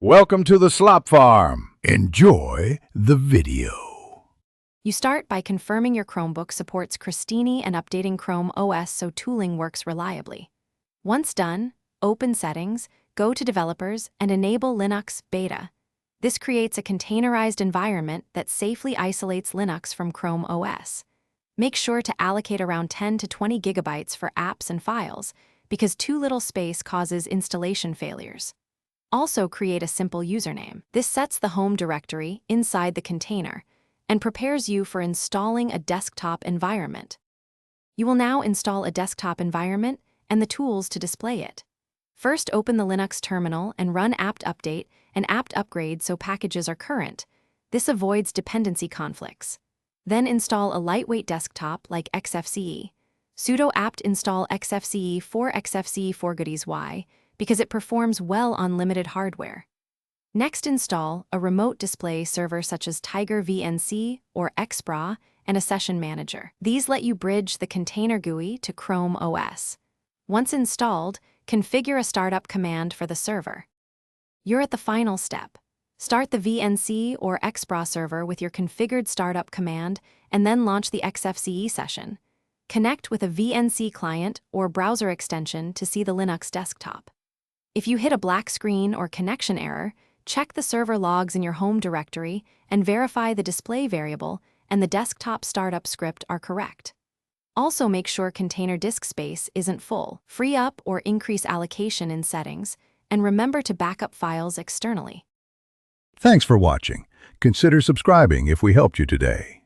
Welcome to the Slop Farm. Enjoy the video. You start by confirming your Chromebook supports Crostini and updating Chrome OS so tooling works reliably. Once done, open Settings, go to Developers, and enable Linux Beta. This creates a containerized environment that safely isolates Linux from Chrome OS. Make sure to allocate around 10 to 20 gigabytes for apps and files, because too little space causes installation failures. Also create a simple username. This sets the home directory inside the container and prepares you for installing a desktop environment. You will now install a desktop environment and the tools to display it. First, open the Linux terminal and run apt update and apt upgrade so packages are current. This avoids dependency conflicts. Then install a lightweight desktop like Xfce. Sudo apt install Xfce for Xfce for goodies Y, because it performs well on limited hardware. Next, install a remote display server such as Tiger VNC or Xfce and a session manager. These let you bridge the container GUI to Chrome OS. Once installed, configure a startup command for the server. You're at the final step. Start the VNC or Xfce server with your configured startup command and then launch the Xfce session. Connect with a VNC client or browser extension to see the Linux desktop. If you hit a black screen or connection error, check the server logs in your home directory and verify the display variable and the desktop startup script are correct. Also make sure container disk space isn't full. Free up or increase allocation in settings, and remember to backup files externally. Thanks for watching. Consider subscribing if we helped you today.